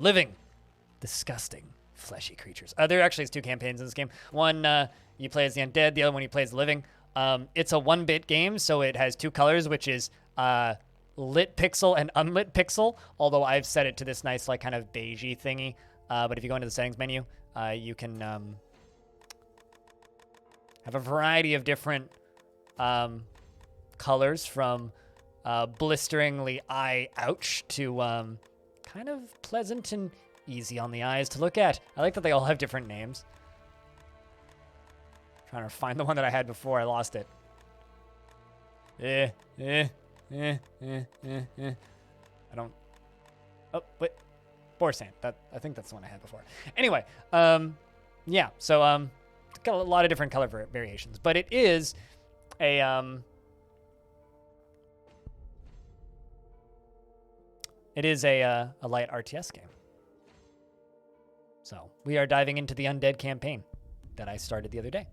Living. Disgusting. Fleshy creatures. There actually is 2 campaigns in this game. One, you play as the Undead. The other one, you play as living. It's a 1-bit game, so it has 2 colors, which is lit pixel and unlit pixel, although I've set it to this nice, like, kind of beigey thingy. But if you go into the settings menu, you can have a variety of different colors from blisteringly ouch to kind of pleasant and easy on the eyes to look at. I like that they all have different names. Trying to find the one that I had before. I lost it. I don't... Oh, wait. Borsand. I think that's the one I had before. Anyway, yeah. So, got a lot of different color variations, but it is a light RTS game. So we are diving into the Undead campaign that I started the other day.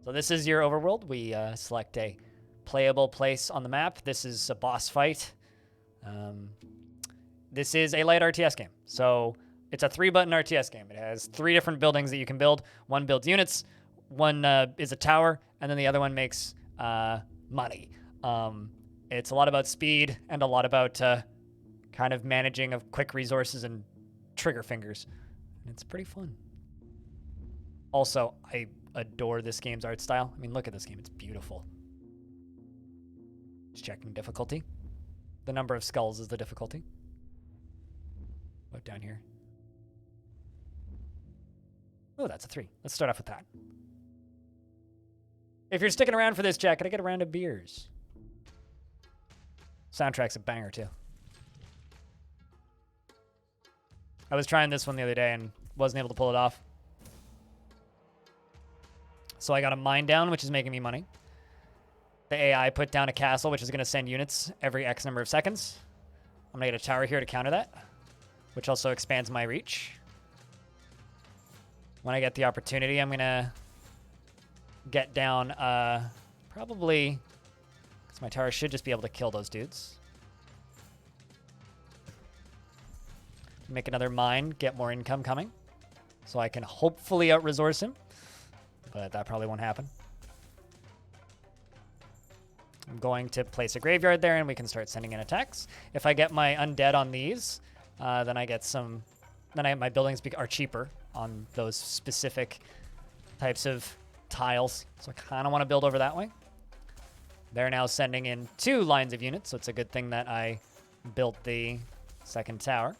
So this is your overworld. We select a playable place on the map. This is a boss fight. This is a light RTS game. So it's a 3-button RTS game. It has 3 different buildings that you can build. One builds units, one is a tower, and then the other one makes money. It's a lot about speed and a lot about kind of managing of quick resources and trigger fingers. And it's pretty fun. Also, I adore this game's art style. I mean, look at this game. It's beautiful. Just checking difficulty. The number of skulls is the difficulty. What down here? Oh, that's a 3. Let's start off with that. If you're sticking around for this chat, can I get a round of beers? Soundtrack's a banger, too. I was trying this one the other day and wasn't able to pull it off. So I got a mine down, which is making me money. The AI put down a castle, which is going to send units every X number of seconds. I'm going to get a tower here to counter that, which also expands my reach. When I get the opportunity, I'm going to get down probably... because my tower should just be able to kill those dudes. Make another mine, get more income coming. So I can hopefully out-resource him. But that probably won't happen. I'm going to place a graveyard there, and we can start sending in attacks. If I get my undead on these, then I get some... then my buildings are cheaper on those specific types of tiles. So I kind of want to build over that way. They're now sending in 2 lines of units, so it's a good thing that I built the second tower.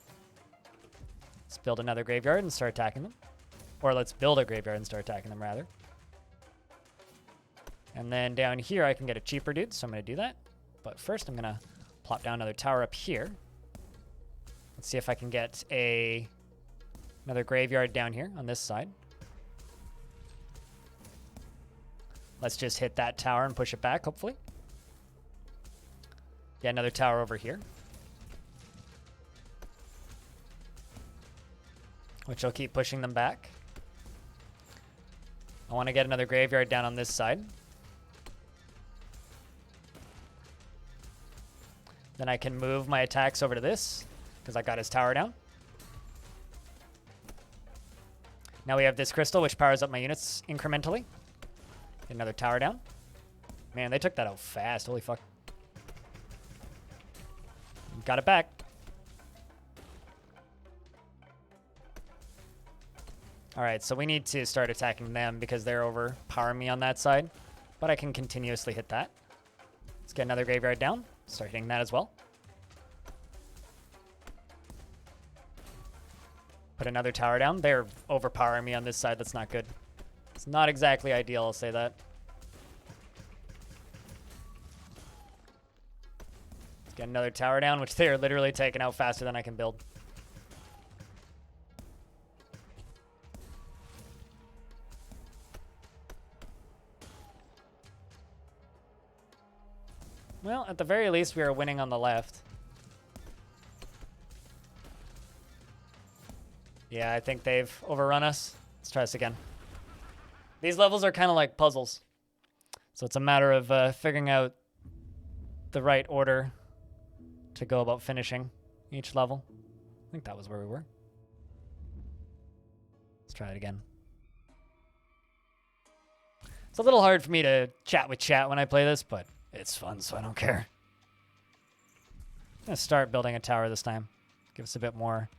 Let's build another graveyard and start attacking them. Or let's build a graveyard and start attacking them, rather. And then down here, I can get a cheaper dude, so I'm going to do that. But first, I'm going to plop down another tower up here. Let's see if I can get another graveyard down here on this side. Let's just hit that tower and push it back, hopefully. Get another tower over here, which will keep pushing them back. I want to get another graveyard down on this side. Then I can move my attacks over to this, because I got his tower down. Now we have this crystal, which powers up my units incrementally. Get another tower down. Man, they took that out fast. Holy fuck. Got it back. Alright, so we need to start attacking them because they're overpowering me on that side. But I can continuously hit that. Let's get another graveyard down. Start hitting that as well. Put another tower down. They're overpowering me on this side. That's not good. It's not exactly ideal, I'll say that. Let's get another tower down, which they're literally taking out faster than I can build. Well, at the very least, we are winning on the left. Yeah, I think they've overrun us. Let's try this again. These levels are kind of like puzzles. So it's a matter of figuring out the right order to go about finishing each level. think that was where we were. Let's try it again. It's a little hard for me to chat with chat when I play this, but it's fun, so I don't care. I'm going to start building a tower this time. Give us a bit more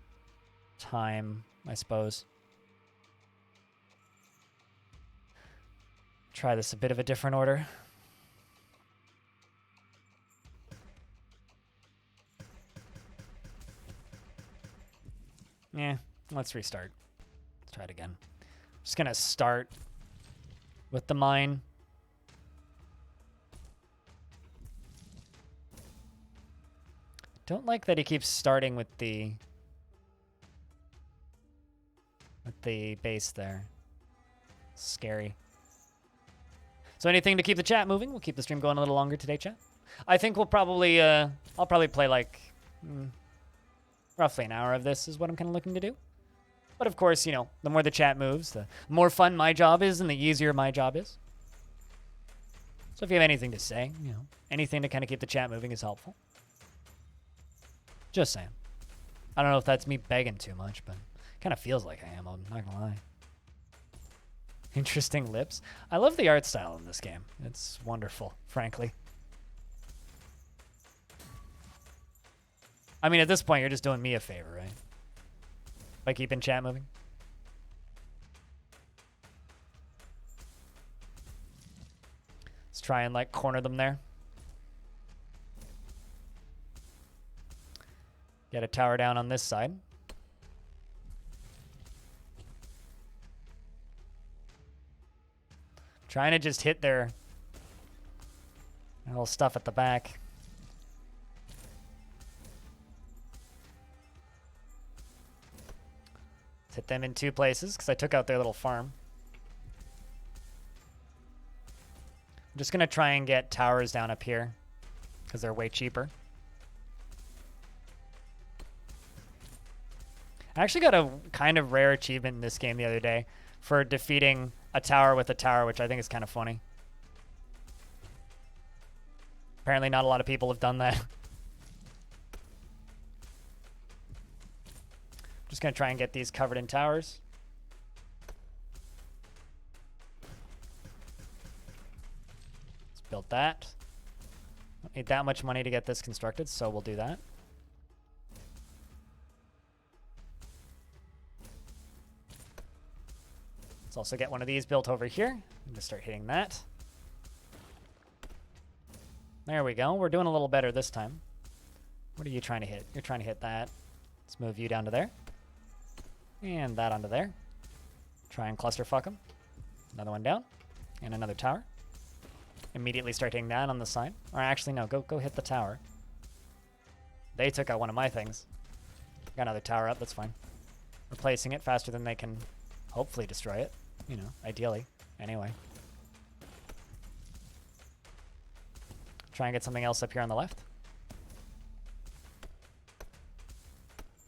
time, I suppose. Try this a bit of a different order. Yeah, let's restart. Let's try it again. Just going to start with the mine. Don't like that he keeps starting with the base there. Scary. So anything to keep the chat moving? We'll keep the stream going a little longer today, chat. I think we'll probably I'll probably play like roughly an hour of this is what I'm kind of looking to do. But of course, you know, the more the chat moves, the more fun my job is and the easier my job is. So if you have anything to say, you know, anything to kind of keep the chat moving is helpful. Just saying. I don't know if that's me begging too much, but it kind of feels like I am, I'm not gonna lie. Interesting lips. I love the art style in this game. It's wonderful, frankly. I mean, at this point, you're just doing me a favor, right? By keeping chat moving. Let's try and, like, corner them there. Get a tower down on this side. Trying to just hit their little stuff at the back. Let's hit them in two places because I took out their little farm. I'm just going to try and get towers down up here because they're way cheaper. I actually got a kind of rare achievement in this game the other day for defeating a tower with a tower, which I think is kind of funny. Apparently not a lot of people have done that. Just going to try and get these covered in towers. Let's build that. Don't need that much money to get this constructed, so we'll do that. Let's also get one of these built over here. I'm just start hitting that. There we go. We're doing a little better this time. What are you trying to hit? You're trying to hit that. Let's move you down to there. And that onto there. Try and clusterfuck them. Another one down. And another tower. Immediately start hitting that on the side. Or actually, no. Go hit the tower. They took out one of my things. Got another tower up. That's fine. Replacing it faster than they can hopefully destroy it. You know, ideally. Anyway. Try and get something else up here on the left.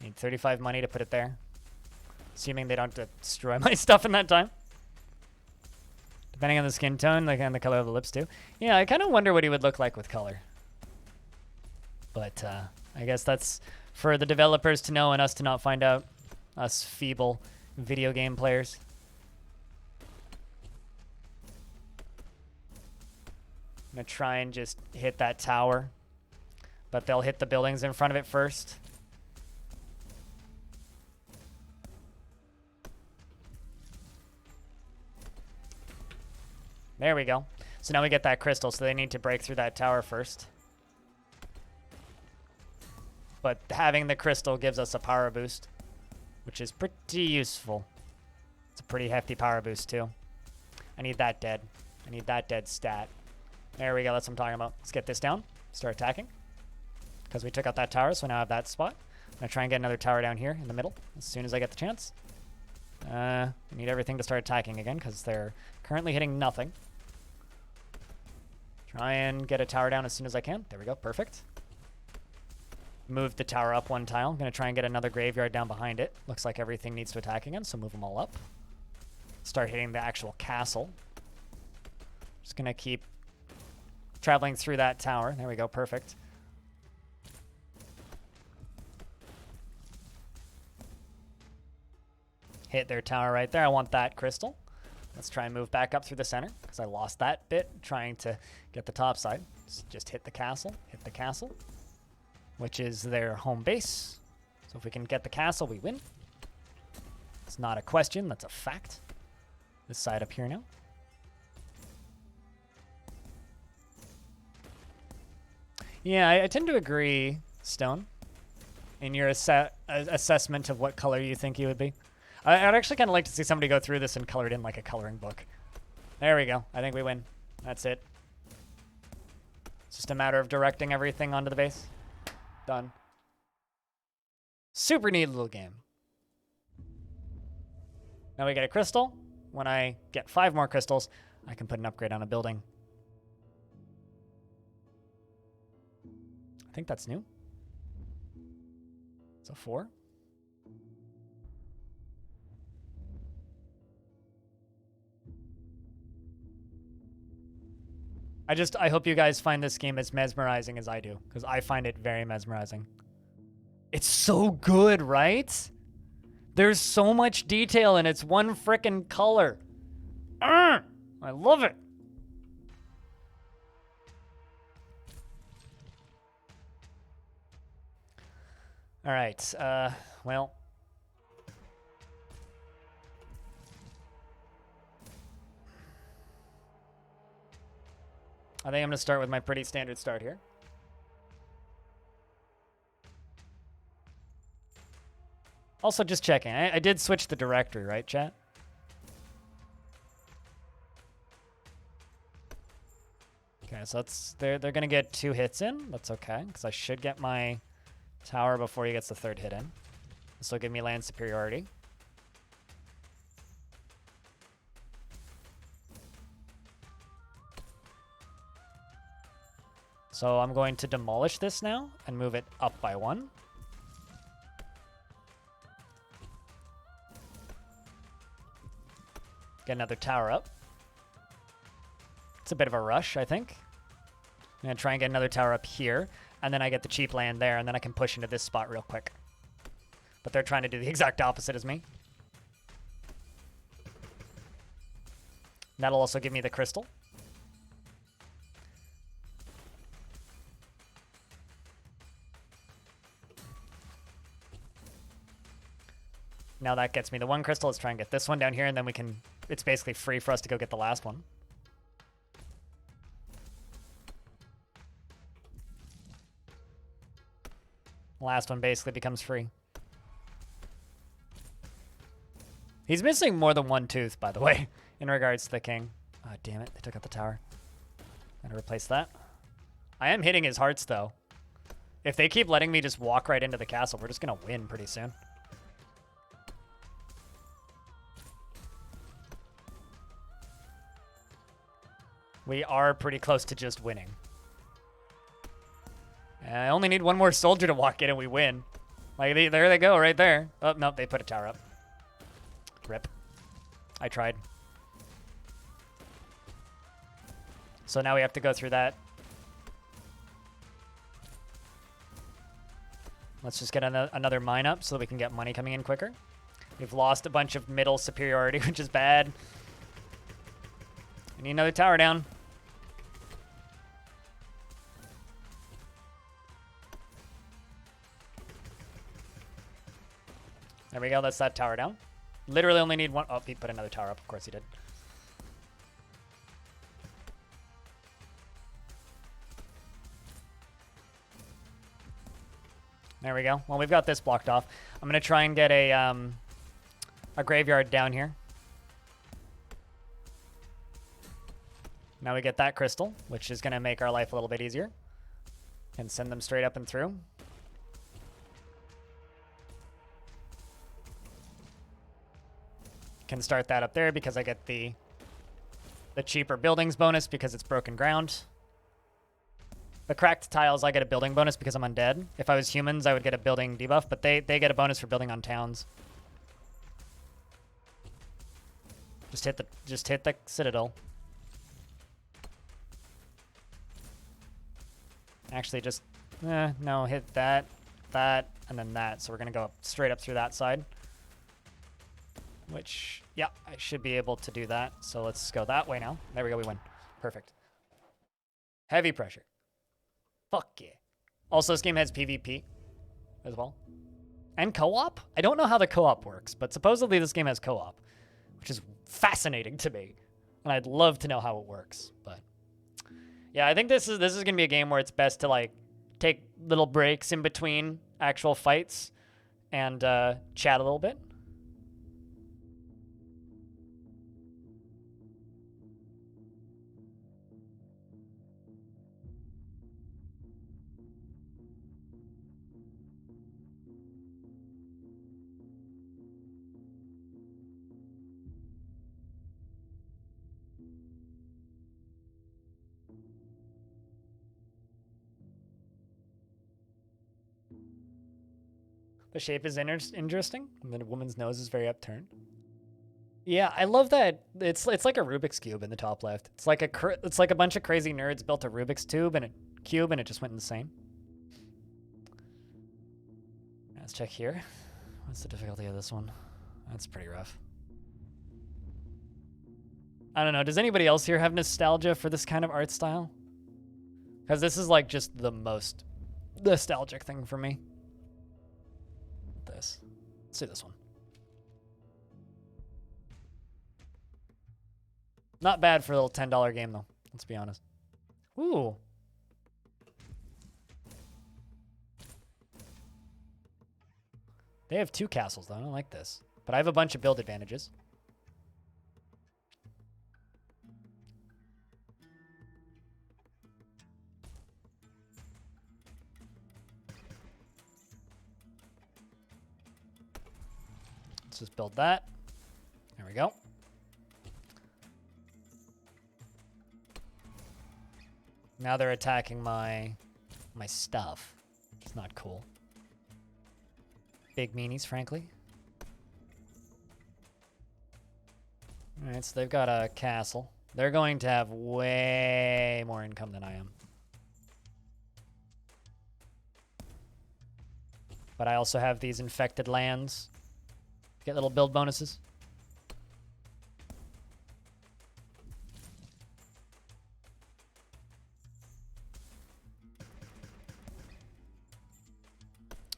Need 35 money to put it there. Assuming they don't destroy my stuff in that time. Depending on the skin tone, like, and the color of the lips too. Yeah, I kind of wonder what he would look like with color. But I guess that's for the developers to know and us to not find out. Us feeble video game players. I'm going to try and just hit that tower. But they'll hit the buildings in front of it first. There we go. So now we get that crystal, so they need to break through that tower first. But having the crystal gives us a power boost, which is pretty useful. It's a pretty hefty power boost, too. I need that dead. I need that dead stat. There we go. That's what I'm talking about. Let's get this down. Start attacking. Because we took out that tower, so now I have that spot. I'm going to try and get another tower down here in the middle as soon as I get the chance. I need everything to start attacking again because they're currently hitting nothing. Try and get a tower down as soon as I can. There we go. Perfect. Move the tower up one tile. I'm going to try and get another graveyard down behind it. Looks like everything needs to attack again, so move them all up. Start hitting the actual castle. Just going to keep traveling through that tower. There we go. Perfect. hit their tower right there. I want that crystal. Let's try and move back up through the center because I lost that bit trying to get the top side. Just hit the castle, which is their home base. So if we can get the castle, we win. It's not a question, that's a fact. This side up here now. Yeah, I tend to agree, Stone, in your assessment of what color you think you would be. I'd actually kind of like to see somebody go through this and color it in like a coloring book. There we go. I think we win. That's it. It's just a matter of directing everything onto the base. Done. Super neat little game. Now we get a crystal. When I get 5 more crystals, I can put an upgrade on a building. I think that's new. It's a 4. I hope you guys find this game as mesmerizing as I do, because I find it very mesmerizing. It's so good, right? There's so much detail and it's one frickin' color. I love it. All right, well. I think I'm gonna start with my pretty standard start here. Also, just checking. I did switch the directory, right, chat? Okay, so they're gonna get 2 hits in. That's okay, because I should get my tower before he gets the 3rd hit in. This will give me land superiority. So I'm going to demolish this now and move it up by 1. Get another tower up. It's a bit of a rush, I think. I'm going to try and get another tower up here, and then I get the cheap land there, and then I can push into this spot real quick. But they're trying to do the exact opposite as me. That'll also give me the crystal. Now that gets me the 1 crystal. Let's try and get this one down here, and then we can... It's basically free for us to go get the last one. Last one basically becomes free. He's missing more than 1 tooth, by the way, in regards to the king. Oh, damn it. They took out the tower. Gotta replace that. I am hitting his hearts, though. If they keep letting me just walk right into the castle, we're just gonna win pretty soon. We are pretty close to just winning. I only need 1 more soldier to walk in and we win. Like, there they go, right there. Oh, no, they put a tower up. Rip. I tried. So now we have to go through that. Let's just get another mine up so that we can get money coming in quicker. We've lost a bunch of middle superiority, which is bad. We need another tower down. There we go, that's that tower down. Literally only need 1. Oh, he put another tower up. Of course he did. There we go. Well, we've got this blocked off. I'm going to try and get a graveyard down here. Now we get that crystal, which is going to make our life a little bit easier. Can send them straight up and through. Can start that up there because I get the cheaper buildings bonus because it's broken ground. The cracked tiles, I get a building bonus because I'm undead. If I was humans, I would get a building debuff, but they get a bonus for building on towns. Just hit the citadel. Actually, just no, hit that, and then that. So we're gonna go straight up through that side. which, yeah, I should be able to do that. So let's go that way now. There we go, we win. Perfect. Heavy pressure. Fuck yeah. Also, this game has PvP as well. And co-op? I don't know how the co-op works, but supposedly this game has co-op, which is fascinating to me. And I'd love to know how it works, but yeah, I think this is going to be a game where it's best to like take little breaks in between actual fights and chat a little bit. The shape is interesting. And the woman's nose is very upturned. Yeah, I love that. It's like a Rubik's cube in the top left. It's like a bunch of crazy nerds built a Rubik's cube and it just went insane. Let's check here. What's the difficulty of this one? That's pretty rough. I don't know. Does anybody else here have nostalgia for this kind of art style? Because this is like just the most nostalgic thing for me. Let's do this one. Not bad for a little $10 game though, let's be honest. Ooh. They have 2 castles though, I don't like this. But I have a bunch of build advantages. Let's just build that. There we go. Now they're attacking my stuff. It's not cool. Big meanies, frankly. All right, so they've got a castle. They're going to have way more income than I am. But I also have these infected lands. Get little build bonuses.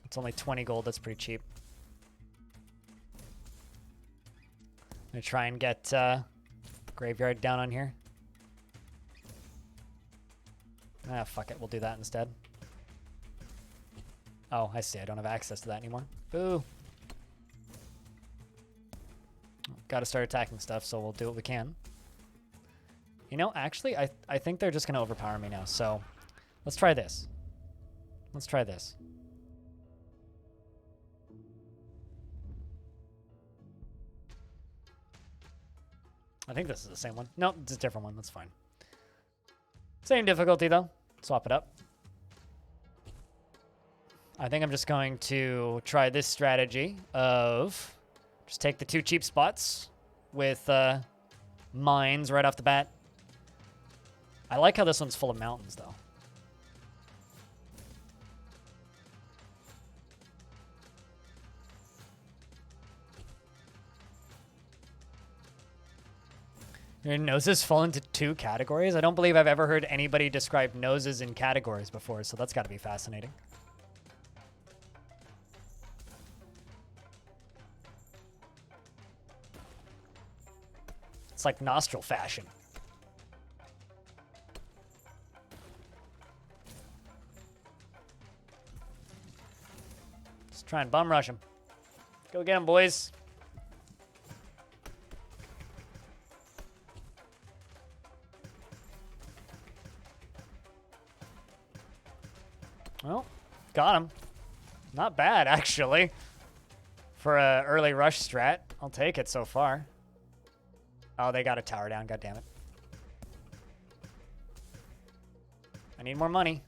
It's only 20 gold, that's pretty cheap. I'm gonna try and get graveyard down on here. Ah, fuck it, we'll do that instead. Oh, I see, I don't have access to that anymore. Boo! Gotta start attacking stuff, so we'll do what we can. You know, actually, I think they're just gonna overpower me now, so let's try this. Let's try this. I think this is the same one. Nope, it's a different one. That's fine. Same difficulty, though. Swap it up. I think I'm just going to try this strategy of just take the 2 cheap spots with mines right off the bat. I like how this one's full of mountains, though. Your noses fall into 2 categories? I don't believe I've ever heard anybody describe noses in categories before, so that's got to be fascinating. It's like nostril fashion. Let's try and bum rush him. Go get him, boys. Well, got him. Not bad, actually. For a early rush strat. I'll take it so far. Oh, they got a tower down. God damn it. I need more money.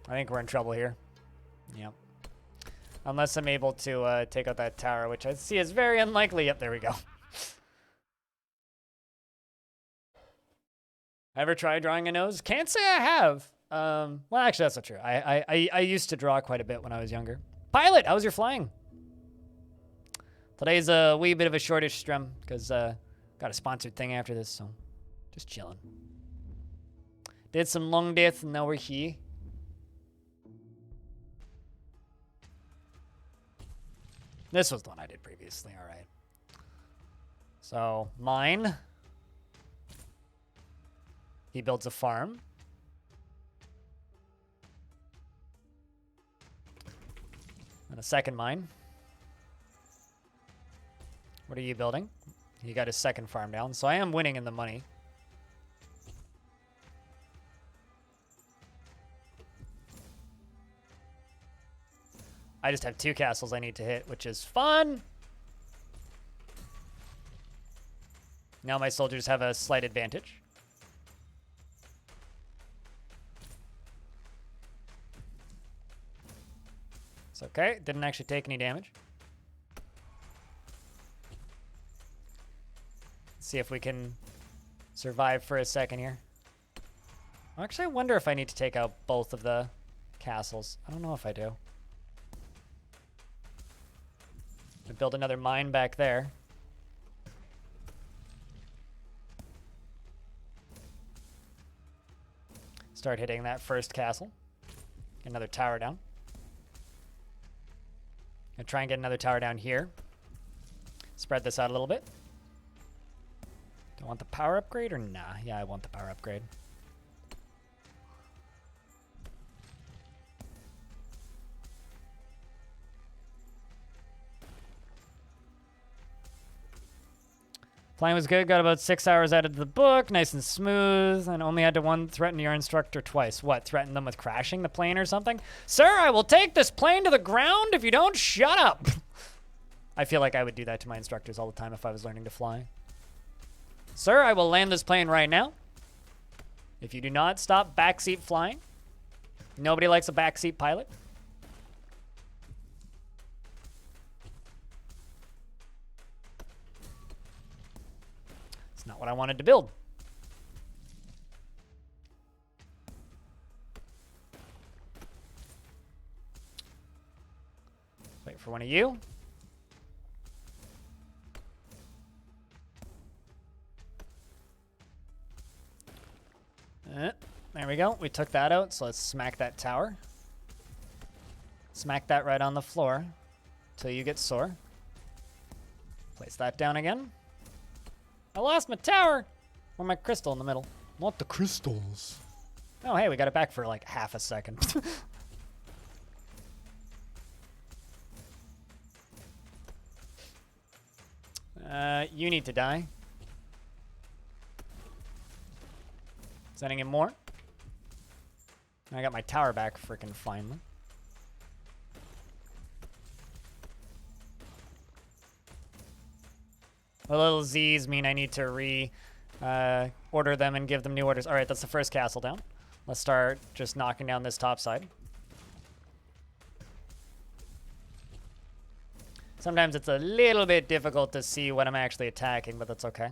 I think we're in trouble here. Yep. Unless I'm able to take out that tower, which I see is very unlikely. Yep, there we go. Ever tried drawing a nose? Can't say I have. Well, actually, that's not true. I used to draw quite a bit when I was younger. Pilot, how was your flying? Today's a wee bit of a shortish stream because got a sponsored thing after this, so just chilling. Did some long death, and now we're here. This was the one I did previously, all right. So, mine. He builds a farm. And a second mine. What are you building? He got his second farm down, so I am winning in the money. I just have 2 castles I need to hit, which is fun. Now my soldiers have a slight advantage. It's okay. Didn't actually take any damage. Let's see if we can survive for a second here. Actually, I wonder if I need to take out both of the castles. I don't know if I do. I build another mine back there. Start hitting that first castle. Get another tower down. Gonna try and get another tower down here. Spread this out a little bit. Do I want the power upgrade or nah? Yeah, I want the power upgrade. Flying was good. Got about 6 hours out of the book. Nice and smooth. And only had to threaten your instructor twice. What? Threaten them with crashing the plane or something? Sir, I will take this plane to the ground if you don't shut up. I feel like I would do that to my instructors all the time if I was learning to fly. Sir, I will land this plane right now. If you do not stop backseat flying. Nobody likes a backseat pilot. It's not what I wanted to build. Wait for one of you. There we go. We took that out, so let's smack that tower. Smack that right on the floor till you get sore. Place that down again. I lost my tower! Or my crystal in the middle. Not the crystals. Oh, hey, we got it back for like half a second. You need to die. Sending in more. I got my tower back frickin' finally. The little Z's mean I need to order them and give them new orders. All right, that's the first castle down. Let's start just knocking down this top side. Sometimes it's a little bit difficult to see what I'm actually attacking, but that's okay.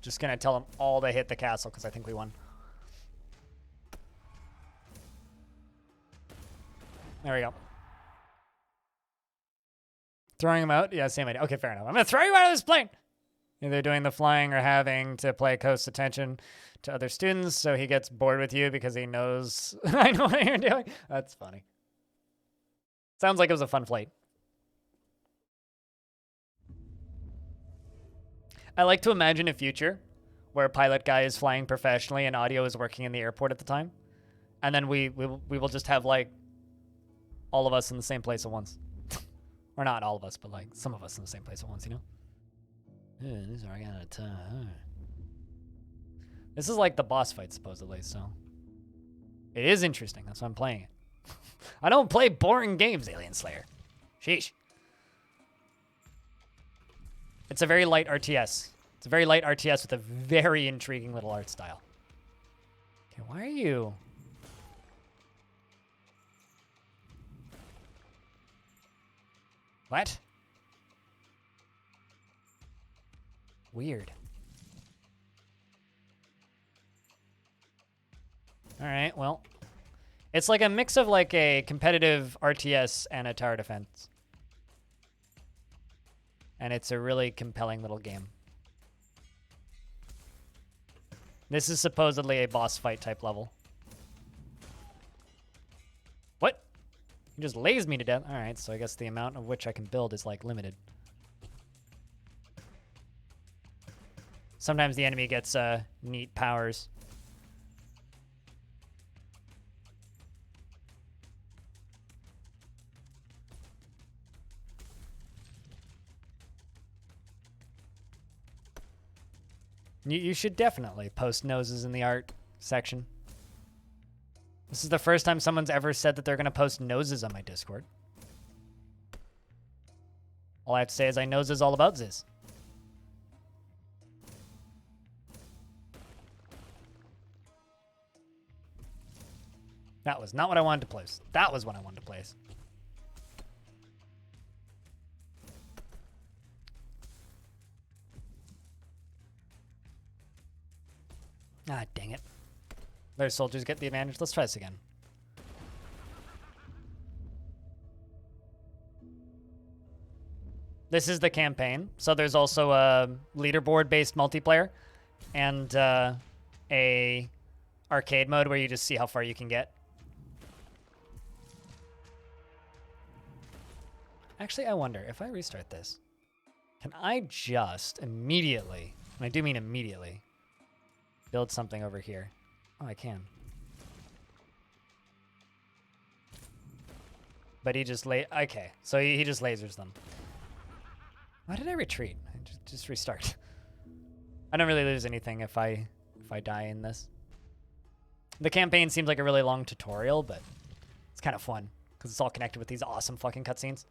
Just gonna tell them all to hit the castle because I think we won. There we go. Throwing him out? Yeah, same idea. Okay, fair enough. I'm gonna throw you out of this plane! Either doing the flying or having to play close attention to other students so he gets bored with you because he knows I know what you're doing. That's funny. Sounds like it was a fun flight. I like to imagine a future where a pilot guy is flying professionally and audio is working in the airport at the time. And then we will just have like all of us in the same place at once. Or not all of us, but like some of us in the same place at once, you know? This is where I got out of time. This is like the boss fight, supposedly, so. It is interesting. That's why I'm playing it. I don't play boring games, Alien Slayer. Sheesh. It's a very light RTS. It's a very light RTS with a very intriguing little art style. Okay, why are you... What? Weird. All right, well. It's like a mix of like a competitive RTS and a tower defense. And it's a really compelling little game. This is supposedly a boss fight type level. What? He just lays me to death. All right, so I guess the amount of which I can build is like limited. Sometimes the enemy gets neat powers. You should definitely post noses in the art section. This is the first time someone's ever said that they're going to post noses on my Discord. All I have to say is I noses all about this. That was not what I wanted to place. That was what I wanted to place. Ah, dang it. Their soldiers get the advantage. Let's try this again. This is the campaign. So there's also a leaderboard-based multiplayer and a arcade mode where you just see how far you can get. Actually, I wonder, if I restart this, can I just immediately, and I do mean immediately, build something over here? Oh, I can. But he just okay, so he just lasers them. Why did I retreat? I just restart. I don't really lose anything if I die in this. The campaign seems like a really long tutorial, but it's kind of fun because it's all connected with these awesome fucking cutscenes.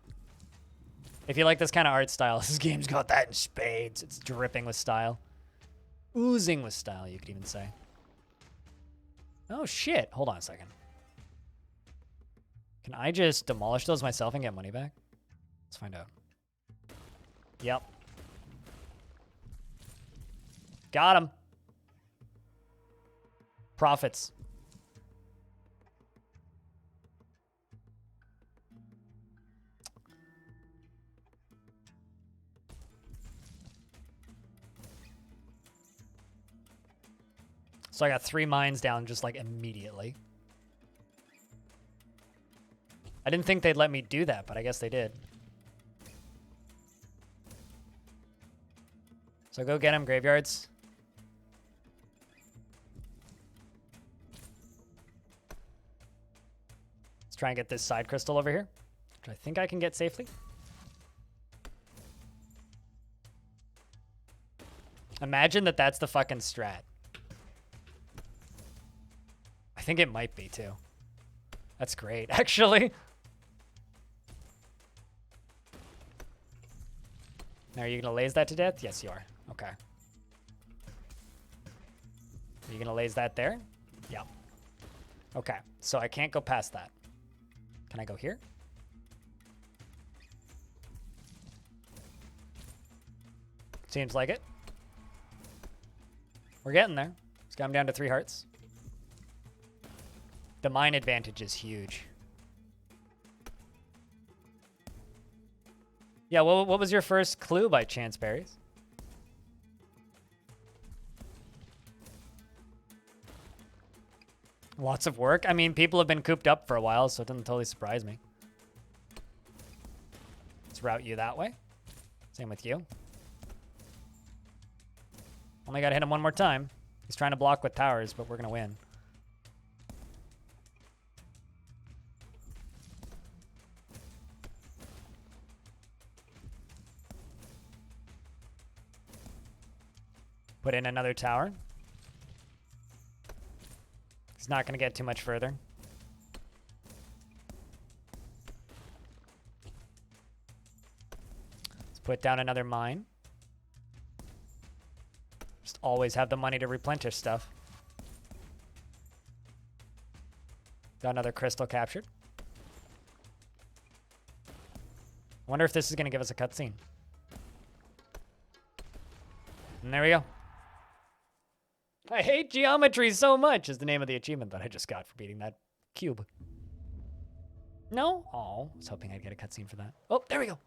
If you like this kind of art style, this game's got that in spades. It's dripping with style. Oozing with style, you could even say. Oh, shit. Hold on a second. Can I just demolish those myself and get money back? Let's find out. Yep. Got him. Profits. So I got 3 mines down just like immediately. I didn't think they'd let me do that, but I guess they did. So go get them, graveyards. Let's try and get this side crystal over here, which I think I can get safely. Imagine that that's the fucking strat. I think it might be too. That's great, actually. Now, are you gonna laze that to death? Yes, you are. Okay. Are you gonna laze that there? Yeah. Okay, so I can't go past that. Can I go here? Seems like it. We're getting there. Let's got him down to 3 hearts. The mine advantage is huge. Yeah, what was your first clue by chance, Berries? Lots of work. I mean, people have been cooped up for a while, so it doesn't totally surprise me. Let's route you that way. Same with you. Only got to hit him one more time. He's trying to block with towers, but we're going to win. Put in another tower. He's not going to get too much further. Let's put down another mine. Just always have the money to replenish stuff. Got another crystal captured. I wonder if this is going to give us a cutscene. And there we go. I hate geometry so much is the name of the achievement that I just got for beating that cube. No? Oh, I was hoping I'd get a cutscene for that. Oh, there we go.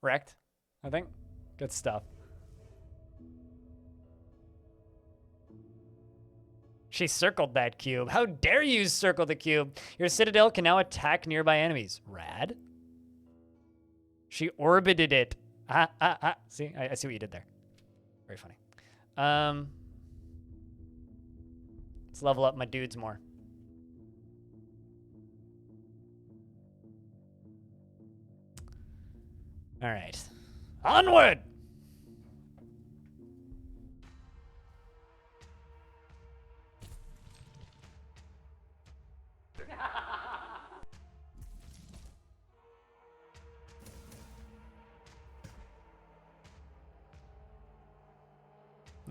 Wrecked, I think. Good stuff. She circled that cube. How dare you circle the cube? Your citadel can now attack nearby enemies. Rad. She orbited it. See, I see what you did there. Very funny. Let's level up my dudes more. All right. Onward!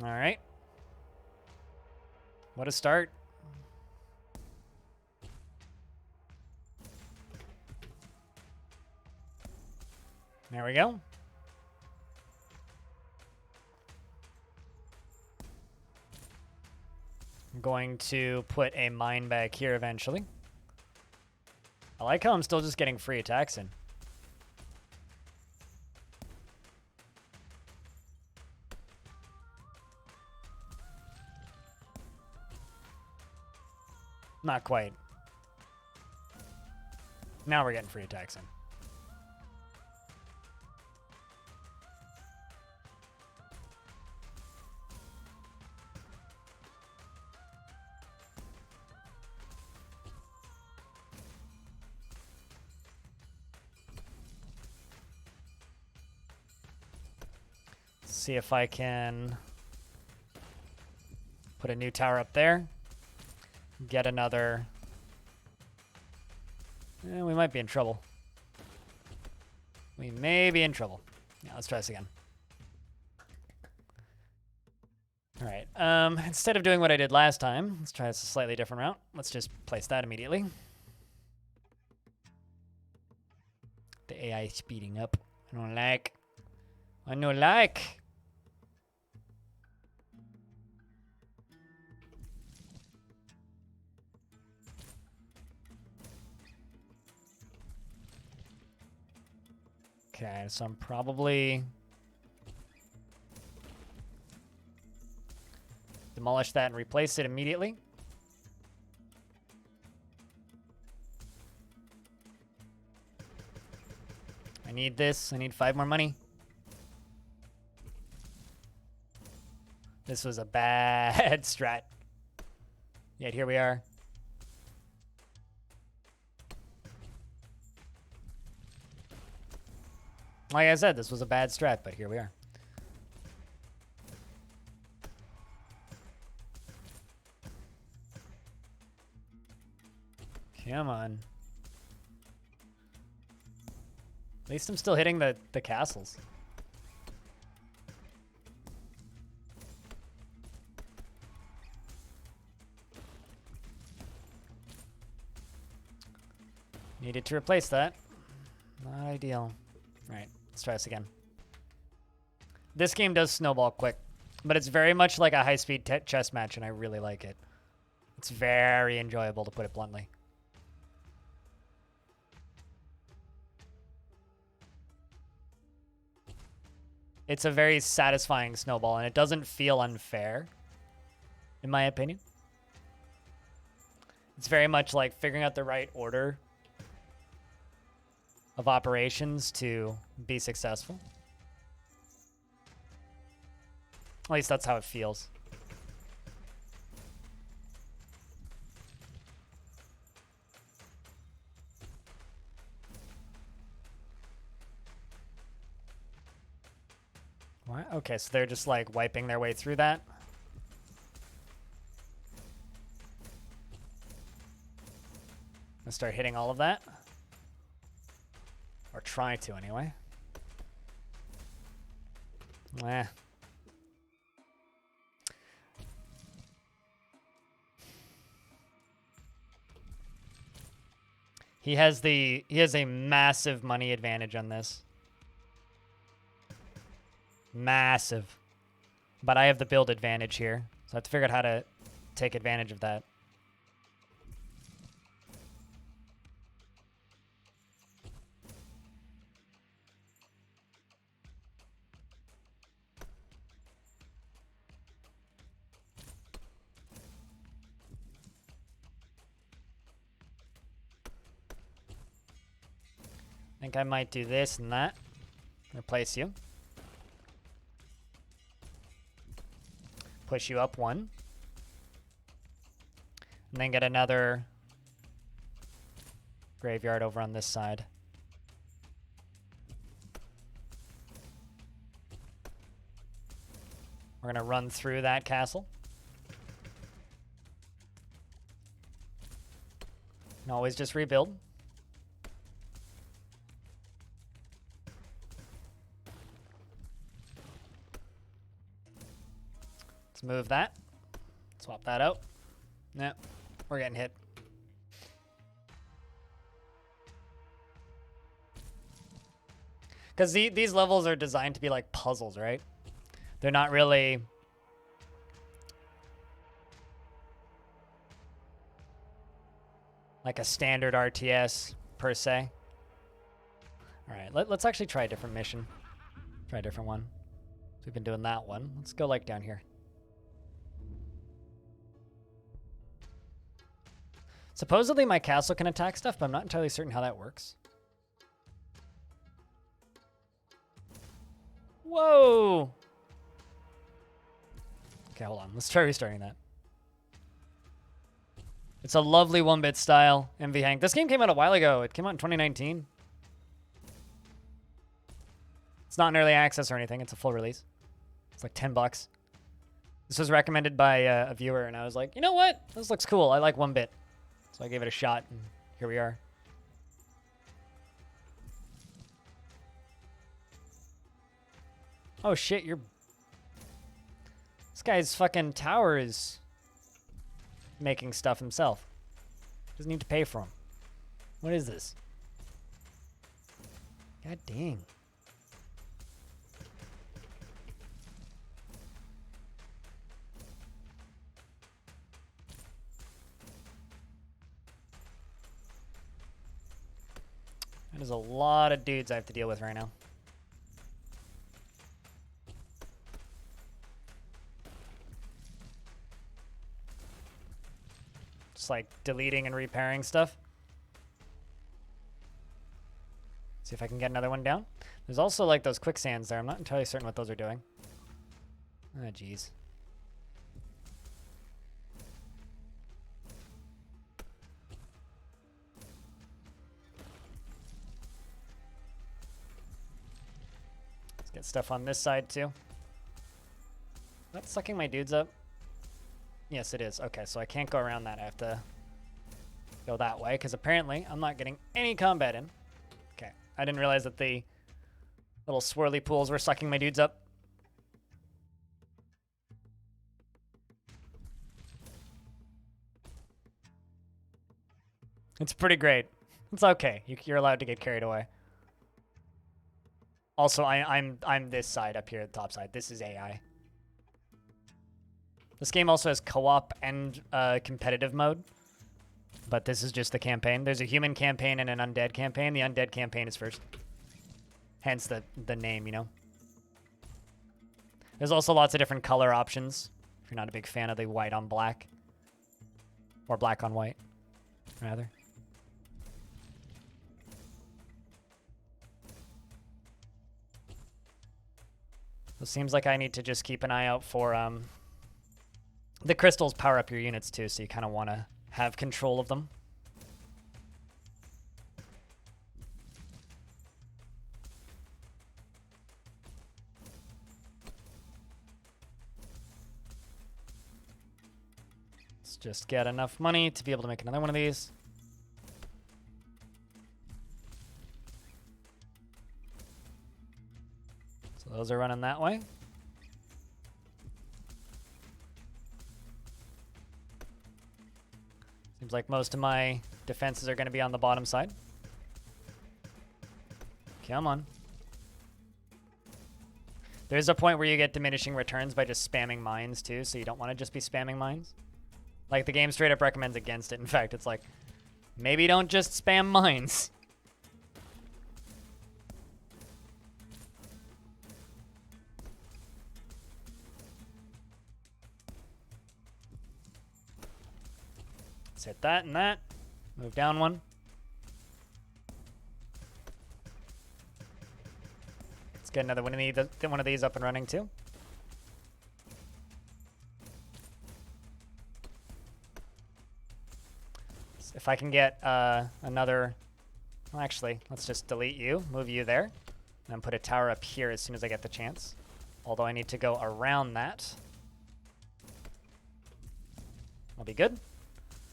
All right. What a start. There we go. I'm going to put a mine back here eventually. I like how I'm still just getting free attacks in. Not quite. Now we're getting free attacks in. See if I can put a new tower up there. Get another. We might be in trouble. We may be in trouble. Yeah, let's try this again. All right. Instead of doing what I did last time, let's try this a slightly different route. Let's just place that immediately. The AI is speeding up. I don't like. I don't like. Okay, so I'm probably demolish that and replace it immediately. I need this. I need 5 more money. This was a bad strat. Yet here we are. Like I said, this was a bad strat, but here we are. Come on. At least I'm still hitting the castles. Needed to replace that. Not ideal. All right, let's try this again. This game does snowball quick, but it's very much like a high-speed chess match, and I really like it. It's very enjoyable, to put it bluntly. It's a very satisfying snowball, and it doesn't feel unfair, in my opinion. It's very much like figuring out the right order of operations to be successful. At least that's how it feels. What? Okay, so they're just like wiping their way through that. Let's start hitting all of that. Or try to, anyway. Eh. He has a massive money advantage on this. Massive. But I have the build advantage here. So I have to figure out how to take advantage of that. think I might do this and that. Replace you. Push you up 1. And then get another graveyard over on this side. We're going to run through that castle. And always just rebuild. Let's move that. Swap that out. Nah, we're getting hit. Because these levels are designed to be like puzzles, right? They're not really like a standard RTS per se. All right, let's actually try a different mission. Try a different one. So we've been doing that one. Let's go like down here. Supposedly my castle can attack stuff, but I'm not entirely certain how that works. Whoa! Okay, hold on. Let's try restarting that. It's a lovely 1-bit style MV Hank. This game came out a while ago. It came out in 2019. It's not an early access or anything. It's a full release. It's like $10. This was recommended by a viewer, and I was like, you know what? This looks cool. I like 1-bit. So I gave it a shot, and here we are. Oh shit, you're... This guy's fucking tower is making stuff himself. Doesn't need to pay for them. What is this? God dang. That is a lot of dudes I have to deal with right now. Just like deleting and repairing stuff. See if I can get another one down. There's also like those quicksands there. I'm not entirely certain what those are doing. Ah, jeez. Let's get stuff on this side too. That's sucking my dudes up. Yes, it is. Okay, so I can't go around that. I have to go that way, because apparently I'm not getting any combat in. Okay, I didn't realize that the little swirly pools were sucking my dudes up. It's pretty great. It's okay. You're allowed to get carried away. Also, I'm this side up here, the top side. This is AI. This game also has co-op and competitive mode, but this is just the campaign. There's a human campaign and an undead campaign. The undead campaign is first. Hence the name, you know. There's also lots of different color options, if you're not a big fan of the white on black. Or black on white, rather. It seems like I need to just keep an eye out for... the crystals power up your units too, so you kind of want to have control of them. Let's just get enough money to be able to make another one of these. So those are running that way. Seems like most of my defenses are going to be on the bottom side. Come on. There's a point where you get diminishing returns by just spamming mines too, so you don't want to just be spamming mines. Like, the game straight up recommends against it. In fact, it's like, maybe don't just spam mines. Let's hit that and that. Move down one. get another one of these up and running too. So if I can get another... Well, actually, let's just delete you, move you there, and then put a tower up here as soon as I get the chance. Although I need to go around that. I'll be good.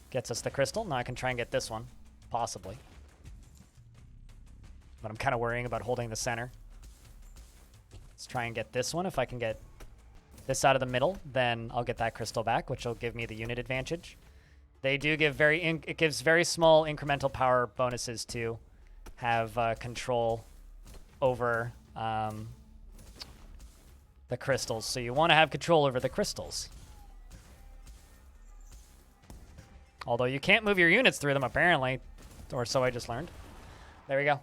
Gets us the crystal. Now I can try and get this one, possibly. But I'm kind of worrying about holding the center. Let's try and get this one. If I can get this out of the middle, then I'll get that crystal back, which will give me the unit advantage. They do give it gives very small incremental power bonuses to have control over the crystals. So you want to have control over the crystals. Although you can't move your units through them, apparently. Or so I just learned. There we go.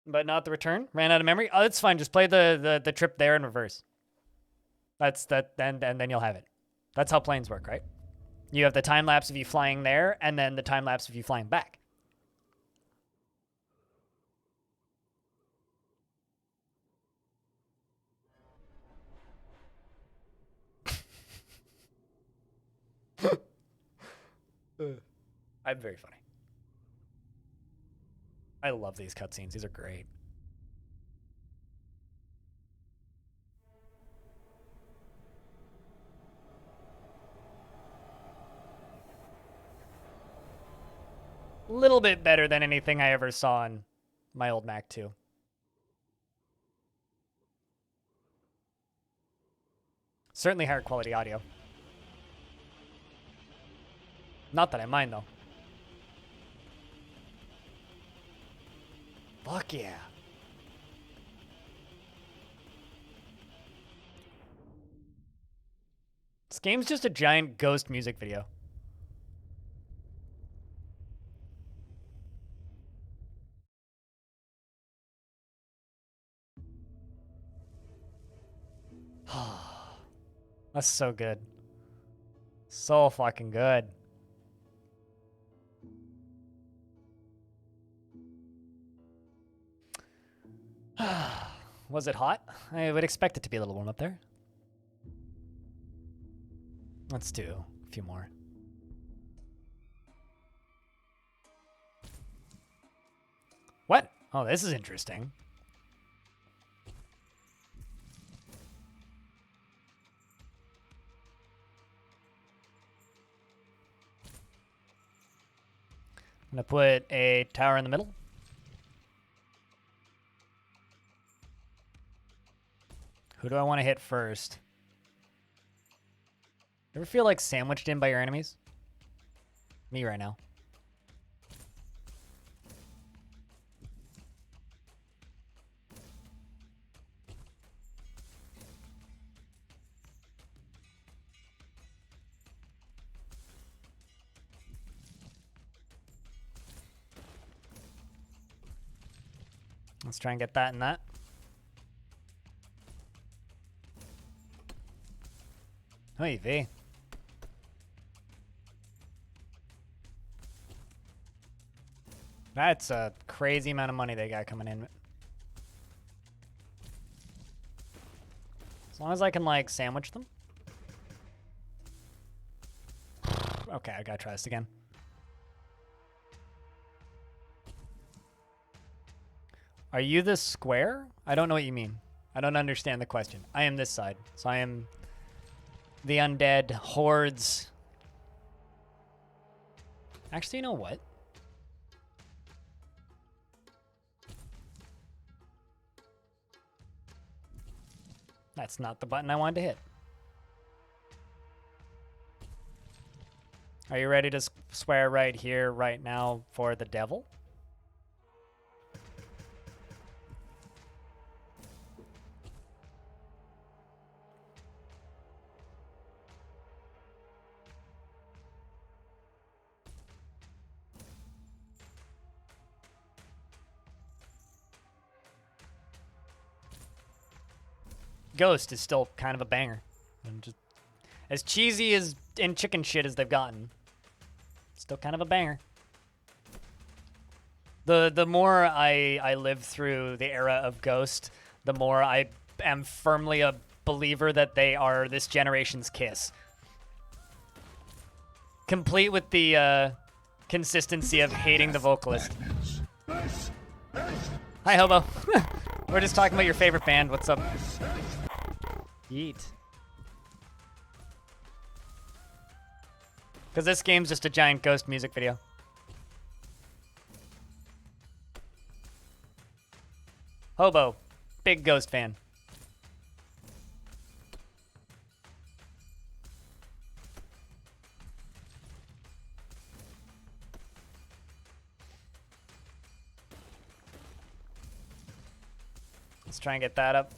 But not the return. Ran out of memory. Oh, that's fine. Just play the trip there in reverse. That's that, and then you'll have it. That's how planes work, right? You have the time lapse of you flying there, and then the time lapse of you flying back. I'm very funny. I love these cutscenes. These are great. A little bit better than anything I ever saw on my old Mac 2. Certainly higher quality audio. Not that I mind, though. Fuck yeah. This game's just a giant ghost music video. That's so good. So fucking good. Was it hot? I would expect it to be a little warm up there. Let's do a few more. What? Oh, this is interesting. I'm gonna put a tower in the middle. Who do I want to hit first? Ever feel like sandwiched in by your enemies? Me right now. Let's try and get that and that. Oy vey. That's a crazy amount of money they got coming in. As long as I can, like, sandwich them. Okay, I gotta try this again. Are you the square? I don't know what you mean. I don't understand the question. I am this side. So I am the undead hordes. Actually, you know what? That's not the button I wanted to hit. Are you ready to swear right here, right now for the devil? Ghost is still kind of a banger. And just as cheesy as and chicken shit as they've gotten, still kind of a banger. The more I live through the era of Ghost, the more I am firmly a believer that they are this generation's Kiss. Complete with the consistency of hating the vocalist. Hi, Hobo. We're just talking about your favorite band. What's up? Yeet. Because this game's just a giant Ghost music video. Hobo, big Ghost fan. Let's try and get that up.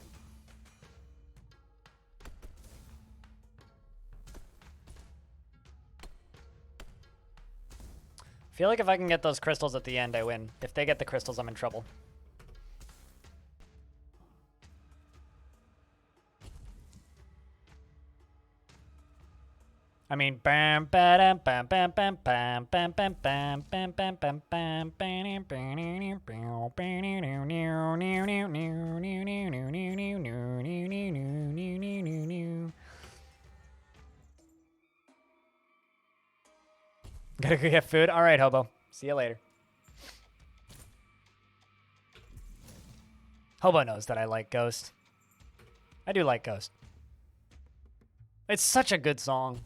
I feel like if I can get those crystals at the end, I win. If they get the crystals, I'm in trouble. I mean, bam, bam, bam, bam, bam, bam, bam, bam, bam, bam, bam, bam, bam, Gotta go get food. All right, Hobo. See you later. Hobo knows that I like Ghost. I do like Ghost. It's such a good song.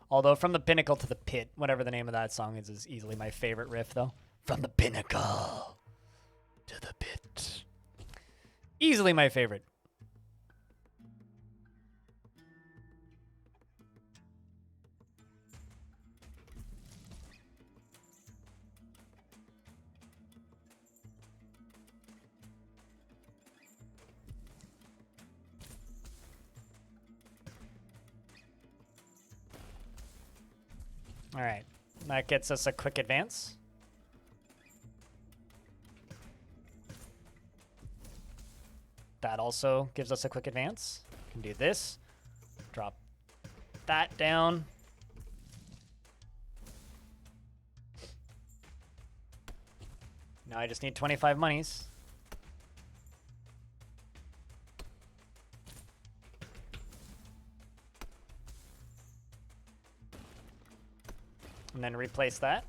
Although From the Pinnacle to the Pit, whatever the name of that song is easily my favorite riff, though. From the pinnacle to the pit. Easily my favorite. All right, that gets us a quick advance. That also gives us a quick advance. Can do this. Drop that down. Now I just need 25 monies. And then replace that.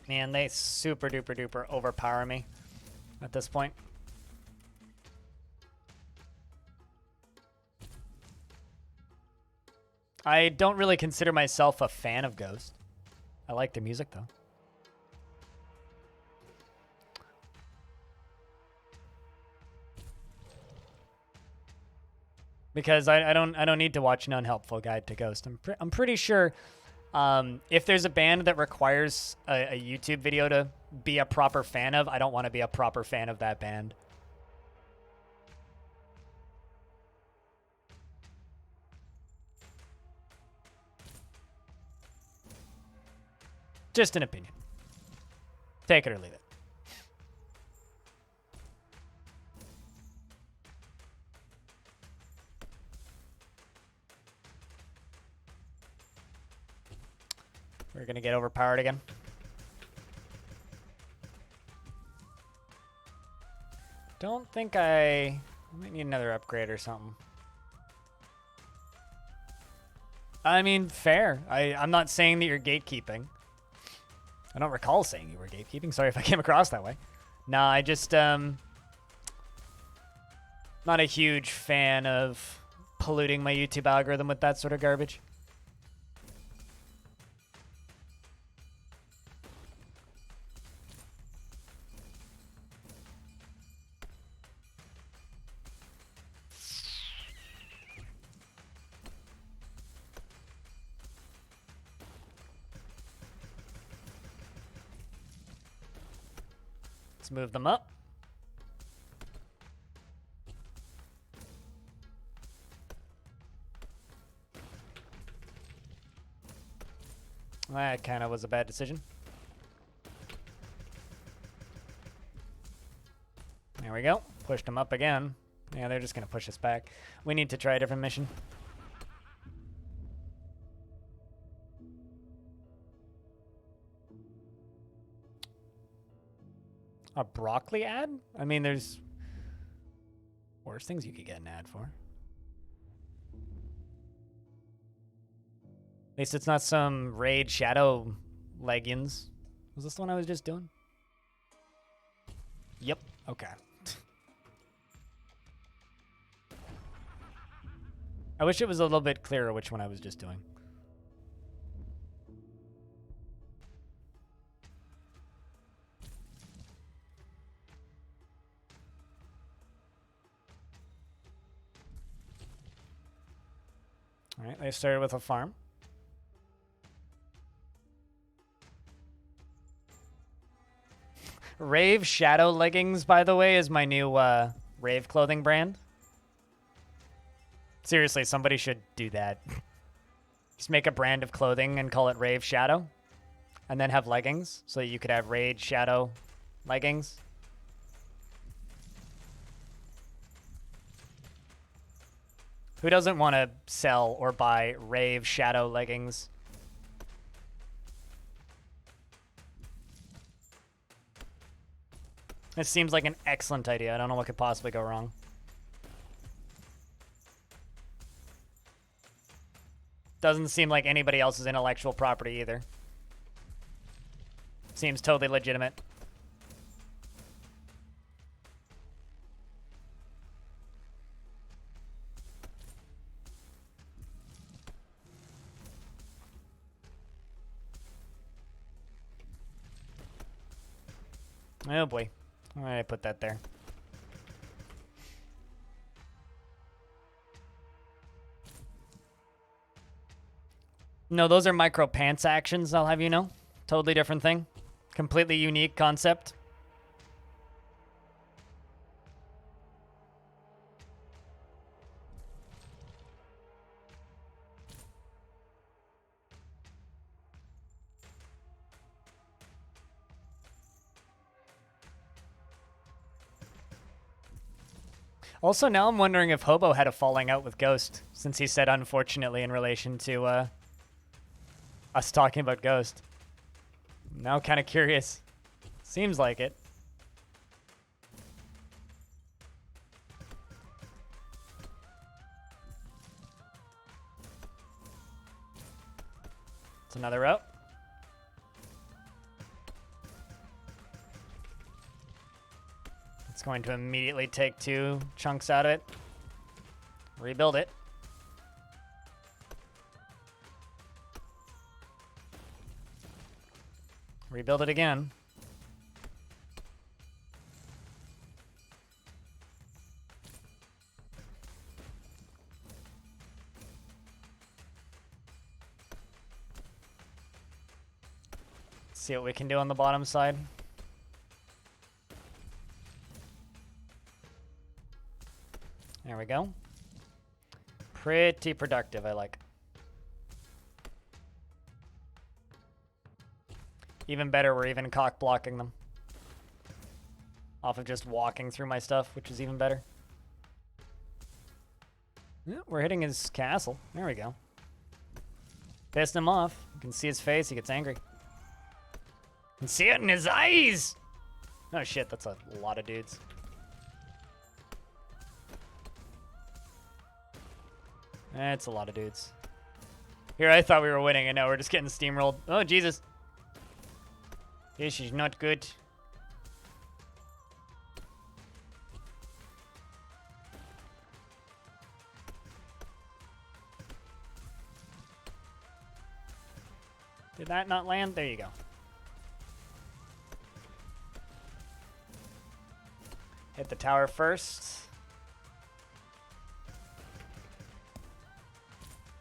Man, they super duper duper overpower me at this point. I don't really consider myself a fan of Ghost. I like their music though. Because I don't need to watch an unhelpful guide to Ghost. I'm pretty sure if there's a band that requires a YouTube video to be a proper fan of, I don't want to be a proper fan of that band. Just an opinion. Take it or leave it. We're going to get overpowered again. Don't think I might need another upgrade or something. I mean, fair. I'm not saying that you're gatekeeping. I don't recall saying you were gatekeeping. Sorry if I came across that way. Nah, I just, not a huge fan of polluting my YouTube algorithm with that sort of garbage. Let's move them up. That kind of was a bad decision. There we go. Pushed them up again. Yeah, they're just going to push us back. We need to try a different mission. A broccoli ad? I mean, there's worse things you could get an ad for. At least it's not some Raid Shadow leggings. Was this the one I was just doing? Yep. Okay. I wish it was a little bit clearer which one I was just doing. All right, they started with a farm. Rave Shadow Leggings, by the way, is my new Rave clothing brand. Seriously, somebody should do that. Just make a brand of clothing and call it Rave Shadow. And then have leggings, so you could have Raid Shadow leggings. Who doesn't want to sell or buy Rave Shadow leggings? It seems like an excellent idea. I don't know what could possibly go wrong. Doesn't seem like anybody else's intellectual property either. Seems totally legitimate. Oh boy. Why did I put that there? No, those are micro pants actions, I'll have you know. Totally different thing. Completely unique concept. Also, now I'm wondering if Hobo had a falling out with Ghost, since he said unfortunately in relation to us talking about Ghost. Now kind of curious. Seems like it. It's another route. It's going to immediately take 2 chunks out of it. Rebuild it. Rebuild it again. See what we can do on the bottom side. There we go. Pretty productive, I like. Even better, we're even cock blocking them. Off of just walking through my stuff, which is even better. Yeah, we're hitting his castle. There we go. Pissed him off. You can see his face, he gets angry. You can see it in his eyes! Oh shit, that's a lot of dudes. That's a lot of dudes. Here, I thought we were winning, and now we're just getting steamrolled. Oh, Jesus. This is not good. Did that not land? There you go. Hit the tower first.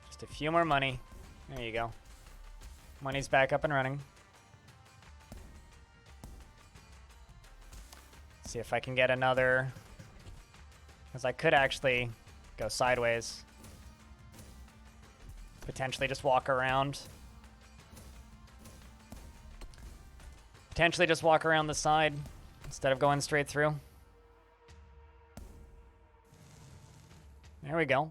Just a few more money. There you go. Money's back up and running. See if I can get another, because I could actually go sideways. Potentially just walk around. Potentially just walk around the side instead of going straight through. There we go.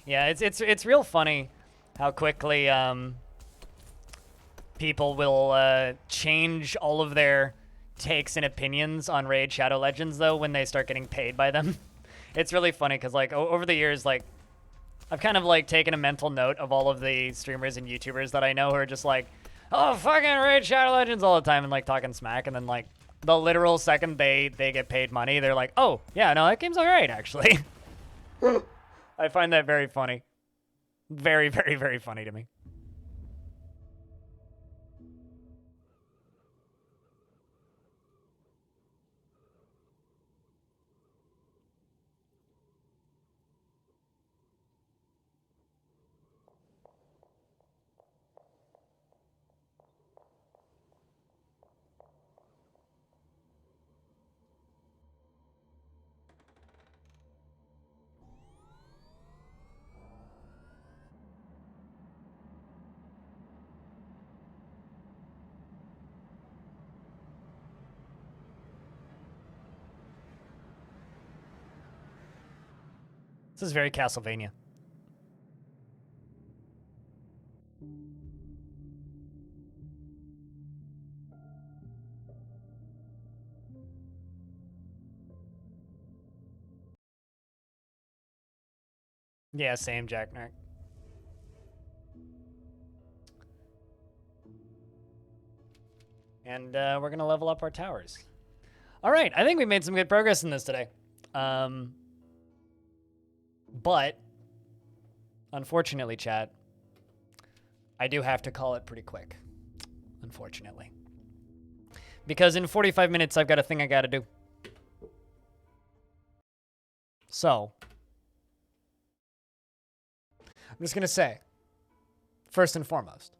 Yeah, it's real funny how quickly people will change all of their takes and opinions on Raid Shadow Legends though when they start getting paid by them. It's really funny because like over the years, like I've kind of like taken a mental note of all of the streamers and YouTubers that I know who are just like, oh, fucking Raid Shadow Legends all the time and like talking smack, and then like the literal second they get paid money, they're like, oh yeah, no, that game's alright actually. I find that very funny. Very, very, very funny to me. This is very Castlevania. Yeah, same, Jack Narc. And we're going to level up our towers. All right, I think we made some good progress in this today. But, unfortunately, chat, I do have to call it pretty quick. Unfortunately. Because in 45 minutes, I've got a thing I got to do. So, I'm just going to say, first and foremost,